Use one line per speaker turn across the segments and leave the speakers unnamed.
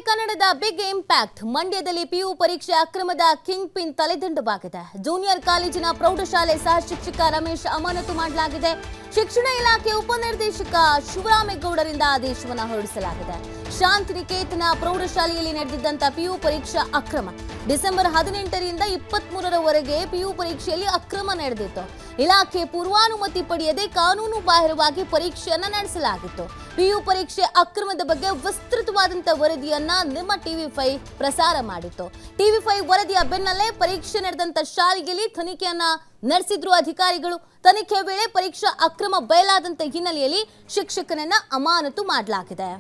ಕನ್ನಡದ big impact. ಮಂಡ್ಯದಲ್ಲಿ PU ಪರೀಕ್ಷೆ ಅಕ್ರಮದ ಕಿಂಗ್ ಪಿನ್ ತಲೆದಂಡವಾಗಿದೆ. ಜೂನಿಯರ್ ಕಾಲೇಜಿನ ಪ್ರೌಢಶಾಲೆ ಸಹ ಶಿಕ್ಷಕ ರಮೇಶ್ ಅಮಾನತು ಮಾಡಲಾಗಿದೆ. ಶಿಕ್ಷಣ ಇಲಾಖೆ ಉಪನಿರ್ದೇಶಕ ಶಿವರಾಮೇಗೌಡರಿಂದ ಆದೇಶವನ್ನು ಹೊರಡಿಸಲಾಗಿದೆ. ಶಾಂತಿನಿಕೇತನ ಪ್ರೌಢಶಾಲೆಯಲ್ಲಿ ನಡೆದಿದ್ದಂತ ಪಿಯು ಪರೀಕ್ಷಾ ಅಕ್ರಮ ಡಿಸೆಂಬರ್ 18ರಿಂದ 23ರವರೆಗೆ ಪಿಯು ಪರೀಕ್ಷೆಯಲ್ಲಿ ಅಕ್ರಮ ನಡೆದಿತ್ತು. ಇಲಾಖೆ ಪೂರ್ವಾನುಮತಿ ಪಡೆಯದೆ ಕಾನೂನು ಬಾಹಿರವಾಗಿ ಪರೀಕ್ಷೆಯನ್ನ ನಡೆಸಲಾಗಿತ್ತು. ಪಿಯು ಪರೀಕ್ಷೆ ಅಕ್ರಮದ ಬಗ್ಗೆ ವಿಸ್ತೃತವಾದಂತ ವರದಿಯನ್ನ ನಿಮ್ಮ ಟಿವಿ5 ಪ್ರಸಾರ ಮಾಡಿತ್ತು. ಟಿವಿ5 ವರದಿಯ ಬೆನ್ನಲ್ಲೇ ಪರೀಕ್ಷೆ ನಡೆದಂತ ಶಾಲೆಯಲ್ಲಿ ತನಿಖೆಯನ್ನ ನಡೆಸಿದ್ರು ಅಧಿಕಾರಿಗಳು. ತನಿಖೆ ವೇಳೆ ಪರೀಕ್ಷಾ ಅಕ್ರಮ ಬಯಲಾದಂತ ಹಿನ್ನೆಲೆಯಲ್ಲಿ ಶಿಕ್ಷಕನನ್ನ ಅಮಾನತು ಮಾಡಲಾಗಿದೆ.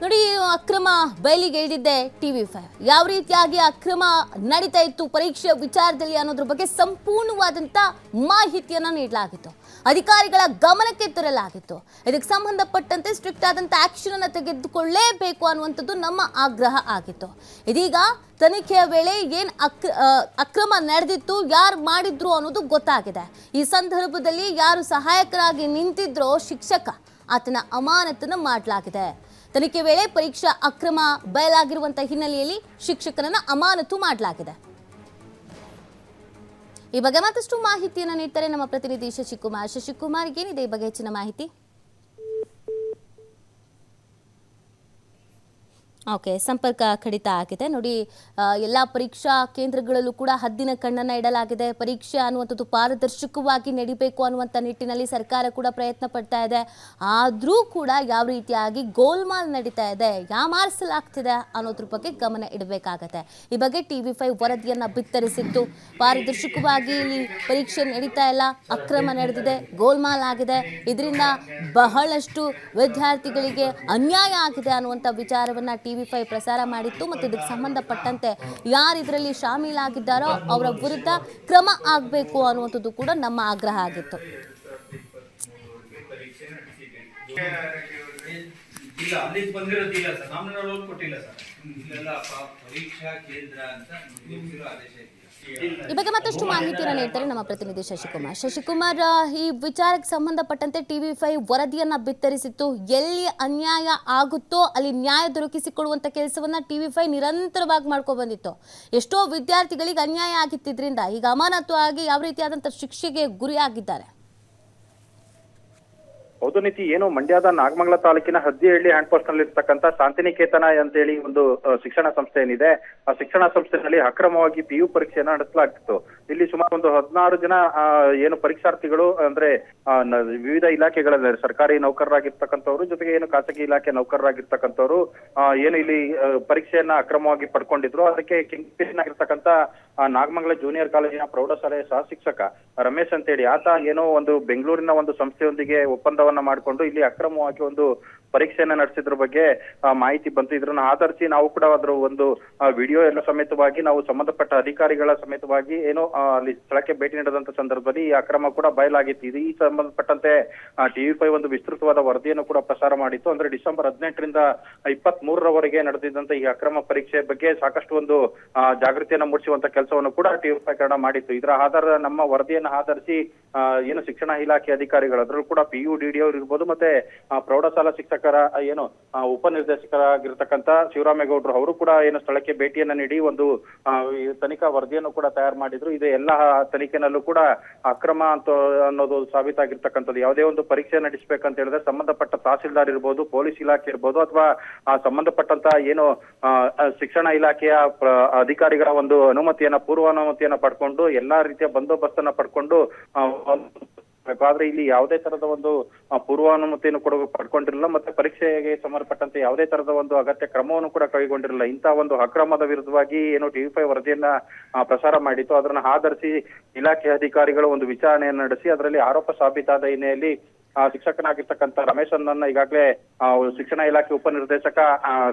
ನೋಡಿ, ಅಕ್ರಮ ಬಯಲಿಗೆ ಇಳಿದಿದ್ದೆ ಟಿವಿ5. ಯಾವ ರೀತಿಯಾಗಿ ಅಕ್ರಮ ನಡೀತಾ ಇತ್ತು ಪರೀಕ್ಷೆ ವಿಚಾರದಲ್ಲಿ ಅನ್ನೋದ್ರ ಬಗ್ಗೆ ಸಂಪೂರ್ಣವಾದಂತ ಮಾಹಿತಿಯನ್ನ ನೀಡಲಾಗಿತ್ತು. ಅಧಿಕಾರಿಗಳ ಗಮನಕ್ಕೆ ತರಲಾಗಿತ್ತು. ಇದಕ್ಕೆ ಸಂಬಂಧಪಟ್ಟಂತೆ ಸ್ಟ್ರಿಕ್ಟ್ ಆದಂತ ಆಕ್ಷನ್ ಅನ್ನು ತೆಗೆದುಕೊಳ್ಳಲೇಬೇಕು ಅನ್ನುವಂಥದ್ದು ನಮ್ಮ ಆಗ್ರಹ ಆಗಿತ್ತು. ಇದೀಗ ತನಿಖೆಯ ವೇಳೆ ಏನ್ ಅಕ್ರಮ ನಡೆದಿತ್ತು, ಯಾರು ಮಾಡಿದ್ರು ಅನ್ನೋದು ಗೊತ್ತಾಗಿದೆ. ಈ ಸಂದರ್ಭದಲ್ಲಿ ಯಾರು ಸಹಾಯಕರಾಗಿ ನಿಂತಿದ್ರೋ ಶಿಕ್ಷಕ, ಆತನ ಅಮಾನತನ್ನು ಮಾಡಲಾಗಿದೆ. ತನಿಖೆ ವೇಳೆ ಪರೀಕ್ಷಾ ಅಕ್ರಮ ಬಯಲಾಗಿರುವಂತಹ ಹಿನ್ನೆಲೆಯಲ್ಲಿ ಶಿಕ್ಷಕನನ್ನ ಅಮಾನತು ಮಾಡಲಾಗಿದೆ. ಈ ಬಗ್ಗೆ ಮತ್ತಷ್ಟು ಮಾಹಿತಿಯನ್ನು ನೀಡ್ತಾರೆ ನಮ್ಮ ಪ್ರತಿನಿಧಿ ಶಶಿಕುಮಾರ್. ಶಶಿಕುಮಾರ್, ಏನಿದೆ ಈ ಬಗ್ಗೆ ಹೆಚ್ಚಿನ ಮಾಹಿತಿ? ಓಕೆ, ಸಂಪರ್ಕ ಕಡಿತ ಆಗಿದೆ. ನೋಡಿ, ಎಲ್ಲ ಪರೀಕ್ಷಾ ಕೇಂದ್ರಗಳಲ್ಲೂ ಕೂಡ ಹದ್ದಿನ ಕಣ್ಣನ್ನು ಇಡಲಾಗಿದೆ. ಪರೀಕ್ಷೆ ಅನ್ನುವಂಥದ್ದು ಪಾರದರ್ಶಕವಾಗಿ ನಡಿಬೇಕು ಅನ್ನುವಂಥ ನಿಟ್ಟಿನಲ್ಲಿ ಸರ್ಕಾರ ಕೂಡ ಪ್ರಯತ್ನ ಪಡ್ತಾ ಇದೆ. ಆದರೂ ಕೂಡ ಯಾವ ರೀತಿಯಾಗಿ ಗೋಲ್ಮಾಲ್ ನಡೀತಾ ಇದೆ, ಯಾಮಾರಿಸಲಾಗ್ತಿದೆ ಅನ್ನೋದ್ರ ಬಗ್ಗೆ ಗಮನ ಇಡಬೇಕಾಗತ್ತೆ. ಈ ಬಗ್ಗೆ ಟಿವಿ5 ವರದಿಯನ್ನು ಬಿತ್ತರಿಸಿತ್ತು. ಪಾರದರ್ಶಕವಾಗಿ ಇಲ್ಲಿ ಪರೀಕ್ಷೆ ನಡೀತಾ ಇಲ್ಲ, ಅಕ್ರಮ ನಡೆದಿದೆ, ಗೋಲ್ಮಾಲ್ ಆಗಿದೆ, ಇದರಿಂದ ಬಹಳಷ್ಟು ವಿದ್ಯಾರ್ಥಿಗಳಿಗೆ ಅನ್ಯಾಯ ಆಗಿದೆ ಅನ್ನುವಂಥ ವಿಚಾರವನ್ನು ಟಿವಿ5 ಪ್ರಸಾರ ಮಾಡಿತ್ತು. ಮತ್ತು ಇದಕ್ಕೆ ಸಂಬಂಧಪಟ್ಟಂತೆ ಯಾರು ಇದರಲ್ಲಿ ಶಾಮೀಲಾಗಿದ್ದಾರೋ ಅವರ ವಿರುದ್ಧ ಕ್ರಮ ಆಗಬೇಕು ಅನ್ನುವಂಥದ್ದು ಕೂಡ ನಮ್ಮ ಆಗ್ರಹ ಆಗಿತ್ತು. ಈ ಬಗ್ಗೆ ಮತ್ತಷ್ಟು ಮಾಹಿತಿಯನ್ನು ನೀಡ್ತಾರೆ ನಮ್ಮ ಪ್ರತಿನಿಧಿ ಶಶಿಕುಮಾರ್. ಶಶಿಕುಮಾರ್, ಈ ವಿಚಾರಕ್ಕೆ ಸಂಬಂಧಪಟ್ಟಂತೆ ಟಿವಿ5 ವರದಿಯನ್ನ ಬಿತ್ತರಿಸಿತ್ತು. ಎಲ್ಲಿ ಅನ್ಯಾಯ ಆಗುತ್ತೋ ಅಲ್ಲಿ ನ್ಯಾಯ ದೊರಕಿಸಿಕೊಡುವಂತ ಕೆಲಸವನ್ನ ಟಿವಿ5 ನಿರಂತರವಾಗಿ ಮಾಡ್ಕೊಂಡು ಬಂದಿತ್ತು. ಎಷ್ಟೋ ವಿದ್ಯಾರ್ಥಿಗಳಿಗೆ ಅನ್ಯಾಯ ಆಗಿದ್ದರಿಂದ ಈಗ ಅಮಾನತು ಆಗಿ ಯಾವ ರೀತಿಯಾದಂತಹ ಶಿಕ್ಷೆಗೆ ಗುರಿಯಾಗಿದ್ದಾರೆ.
ಹೌದು ನೀತಿ, ಏನು ಮಂಡ್ಯದ ನಾಗಮಂಗಲ ತಾಲೂಕಿನ ಹದ್ದಿಹಳ್ಳಿ ಹ್ಯಾಂಡ್ ಪೋಸ್ಟ್ ನಲ್ಲಿ ಇರ್ತಕ್ಕಂಥ ಶಾಂತಿನಿಕೇತನ ಅಂತೇಳಿ ಒಂದು ಶಿಕ್ಷಣ ಸಂಸ್ಥೆ ಏನಿದೆ, ಆ ಶಿಕ್ಷಣ ಸಂಸ್ಥೆಯಲ್ಲಿ ಅಕ್ರಮವಾಗಿ ಪಿಯು ಪರೀಕ್ಷೆಯನ್ನ ನಡೆಸಲಾಗ್ತಿತ್ತು. ಇಲ್ಲಿ ಸುಮಾರು ಒಂದು 16 ಜನ ಏನು ಪರೀಕ್ಷಾರ್ಥಿಗಳು, ಅಂದ್ರೆ ವಿವಿಧ ಇಲಾಖೆಗಳಲ್ಲಿ ಸರ್ಕಾರಿ ನೌಕರರಾಗಿರ್ತಕ್ಕಂಥವ್ರು ಜೊತೆಗೆ ಏನು ಖಾಸಗಿ ಇಲಾಖೆ ನೌಕರರಾಗಿರ್ತಕ್ಕಂಥವ್ರು ಏನು ಇಲ್ಲಿ ಪರೀಕ್ಷೆಯನ್ನ ಅಕ್ರಮವಾಗಿ ಪಡ್ಕೊಂಡಿದ್ರು. ಅದಕ್ಕೆ ಕಿಂಗ್ ಪಿನ್ ಆಗಿರ್ತಕ್ಕಂಥ ನಾಗಮಂಗಲ ಜೂನಿಯರ್ ಕಾಲೇಜಿನ ಪ್ರೌಢಶಾಲೆಯ ಸಹ ಶಿಕ್ಷಕ ರಮೇಶ್ ಅಂತೇಳಿ ಆತ ಏನೋ ಒಂದು ಬೆಂಗಳೂರಿನ ಒಂದು ಸಂಸ್ಥೆಯೊಂದಿಗೆ ಒಪ್ಪಂದವನ್ನ ಮಾಡಿಕೊಂಡು ಇಲ್ಲಿ ಅಕ್ರಮವಾಗಿ ಒಂದು ಪರೀಕ್ಷೆಯನ್ನ ನಡೆಸಿದ್ರ ಬಗ್ಗೆ ಮಾಹಿತಿ ಬಂತು. ಇದನ್ನ ಆಧರಿಸಿ ನಾವು ಕೂಡ ಅದರ ಒಂದು ವಿಡಿಯೋ ಎಲ್ಲ ಸಮೇತವಾಗಿ ನಾವು ಸಂಬಂಧಪಟ್ಟ ಅಧಿಕಾರಿಗಳ ಸಮೇತವಾಗಿ ಏನೋ ಅಲ್ಲಿ ಸ್ಥಳಕ್ಕೆ ಭೇಟಿ ನೀಡಿದಂತ ಸಂದರ್ಭದಲ್ಲಿ ಈ ಅಕ್ರಮ ಕೂಡ ಬಯಲಾಗಿತ್ತು. ಇದು ಈ ಸಂಬಂಧಪಟ್ಟಂತೆ ಟಿವಿ5 ಒಂದು ವಿಸ್ತೃತವಾದ ವರದಿಯನ್ನು ಕೂಡ ಪ್ರಸಾರ ಮಾಡಿತ್ತು. ಅಂದ್ರೆ ಡಿಸೆಂಬರ್ 18ರಿಂದ 23ರವರೆಗೆ ನಡೆದಿದ್ದಂತ ಈ ಅಕ್ರಮ ಪರೀಕ್ಷೆ ಬಗ್ಗೆ ಸಾಕಷ್ಟು ಒಂದು ಜಾಗೃತಿಯನ್ನು ಮೂಡಿಸುವಂತ ಕೆಲಸವನ್ನು ಕೂಡ ಟಿವಿ5 ಕನ್ನಡ ಮಾಡಿತ್ತು. ಇದರ ಆಧಾರದ ನಮ್ಮ ವರದಿಯನ್ನು ಆಧರಿಸಿ ಏನು ಶಿಕ್ಷಣ ಇಲಾಖೆ ಅಧಿಕಾರಿಗಳು, ಅದರಲ್ಲೂ ಕೂಡ ಪಿಯು ಡಿಡಿ ಅವರು ಇರ್ಬೋದು, ಮತ್ತೆ ಪ್ರೌಢಶಾಲಾ ಶಿಕ್ಷಕರ ಏನು ಉಪನಿರ್ದೇಶಕರಾಗಿರ್ತಕ್ಕಂಥ ಶಿವರಾಮೇಗೌಡರು ಅವರು ಕೂಡ ಏನು ಸ್ಥಳಕ್ಕೆ ಭೇಟಿಯನ್ನ ನೀಡಿ ಒಂದು ತನಿಖಾ ವರದಿಯನ್ನು ಕೂಡ ತಯಾರು ಮಾಡಿದ್ರು. ಇದು ಎಲ್ಲ ತನಿಖೆನಲ್ಲೂ ಕೂಡ ಅಕ್ರಮ ಅಂತ ಅನ್ನೋದು ಸಾಬೀತಾಗಿರ್ತಕ್ಕಂಥದ್ದು. ಯಾವುದೇ ಒಂದು ಪರೀಕ್ಷೆ ನಡೆಸಬೇಕಂತ ಹೇಳಿದ್ರೆ ಸಂಬಂಧಪಟ್ಟ ತಹಸೀಲ್ದಾರ್ ಇರ್ಬೋದು, ಪೊಲೀಸ್ ಇಲಾಖೆ ಇರ್ಬೋದು, ಅಥವಾ ಸಂಬಂಧಪಟ್ಟಂತ ಏನು ಶಿಕ್ಷಣ ಇಲಾಖೆಯ ಅಧಿಕಾರಿಗಳ ಒಂದು ಅನುಮತಿಯನ್ನ ಪೂರ್ವಾನುಮತಿಯನ್ನ ಪಡ್ಕೊಂಡು ಎಲ್ಲಾ ರೀತಿಯ ಬಂದೋಬಸ್ತನ್ನ ಪಡ್ಕೊಂಡು ಆದ್ರೆ ಇಲ್ಲಿ ಯಾವುದೇ ತರದ ಒಂದು ಪೂರ್ವಾನುಮತಿಯನ್ನು ಕೂಡ ಪಡ್ಕೊಂಡಿರಲಿಲ್ಲ, ಮತ್ತೆ ಪರೀಕ್ಷೆಗೆ ಸಂಬಂಧಪಟ್ಟಂತೆ ಯಾವುದೇ ತರದ ಒಂದು ಅಗತ್ಯ ಕ್ರಮವನ್ನು ಕೂಡ ಕೈಗೊಂಡಿರಲಿಲ್ಲ. ಇಂತಹ ಒಂದು ಅಕ್ರಮದ ವಿರುದ್ಧವಾಗಿ ಏನು ಟಿವಿ5 ವರದಿಯನ್ನ ಪ್ರಸಾರ ಮಾಡಿತ್ತು. ಅದನ್ನ ಆಧರಿಸಿ ಇಲಾಖೆ ಅಧಿಕಾರಿಗಳು ಒಂದು ವಿಚಾರಣೆಯನ್ನು ನಡೆಸಿ ಅದರಲ್ಲಿ ಆರೋಪ ಸಾಬೀತಾದ ಹಿನ್ನೆಲೆಯಲ್ಲಿ ಶಿಕ್ಷಕನಾಗಿರ್ತಕ್ಕಂಥ ರಮೇಶ್ ಅನ್ನ ಈಗಾಗಲೇ ಶಿಕ್ಷಣ ಇಲಾಖೆ ಉಪನಿರ್ದೇಶಕ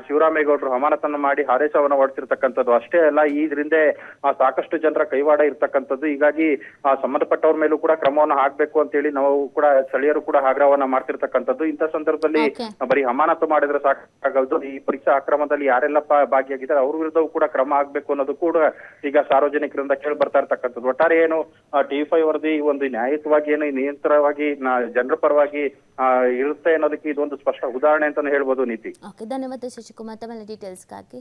ಶಿವರಾಮೇಗೌಡರು ಅಮಾನತನ್ನು ಮಾಡಿ ಆದೇಶವನ್ನು ಹೊರಡಿಸಿರ್ತಕ್ಕಂಥದ್ದು. ಅಷ್ಟೇ ಅಲ್ಲ, ಈ ಹಿಂದೆ ಸಾಕಷ್ಟು ಜನರ ಕೈವಾಡ ಇರ್ತಕ್ಕಂಥದ್ದು. ಹೀಗಾಗಿ ಸಂಬಂಧಪಟ್ಟವ್ರ ಮೇಲೂ ಕೂಡ ಕ್ರಮವನ್ನು ಹಾಕ್ಬೇಕು ಅಂತ ಹೇಳಿ ನಾವು ಕೂಡ ಸ್ಥಳೀಯರು ಕೂಡ ಆಗ್ರಹವನ್ನ ಮಾಡ್ತಿರ್ತಕ್ಕಂಥದ್ದು. ಇಂಥ ಸಂದರ್ಭದಲ್ಲಿ ಬರೀ ಅಮಾನತು ಮಾಡಿದ್ರೆ ಸಾಕಾಗದು, ಈ ಪರೀಕ್ಷಾ ಅಕ್ರಮದಲ್ಲಿ ಯಾರೆಲ್ಲ ಭಾಗಿಯಾಗಿದ್ದಾರೆ ಅವ್ರ ವಿರುದ್ಧವೂ ಕೂಡ ಕ್ರಮ ಆಗ್ಬೇಕು ಅನ್ನೋದು ಕೂಡ ಈಗ ಸಾರ್ವಜನಿಕರಿಂದ ಕೇಳಿ ಬರ್ತಾ ಇರ್ತಕ್ಕಂಥದ್ದು. ಒಟ್ಟಾರೆ ಏನು ಟಿ5 ವರದಿ ಒಂದು ನ್ಯಾಯಯುತವಾಗಿ ಏನು ನಿರಂತರವಾಗಿ ಜನರ ಪರವಾಗಿ ಇರುತ್ತೆ ಅನ್ನೋದಕ್ಕೆ ಇದೊಂದು ಸ್ಪಷ್ಟ ಉದಾಹರಣೆ ಅಂತಾನೆ ಹೇಳ್ಬೋದು. ನೀತಿ.
ಧನ್ಯವಾದ ಶಶಿಕುಮಾರ್ ತಮ್ಮ ಡೀಟೇಲ್ಸ್ಗಾಗಿ.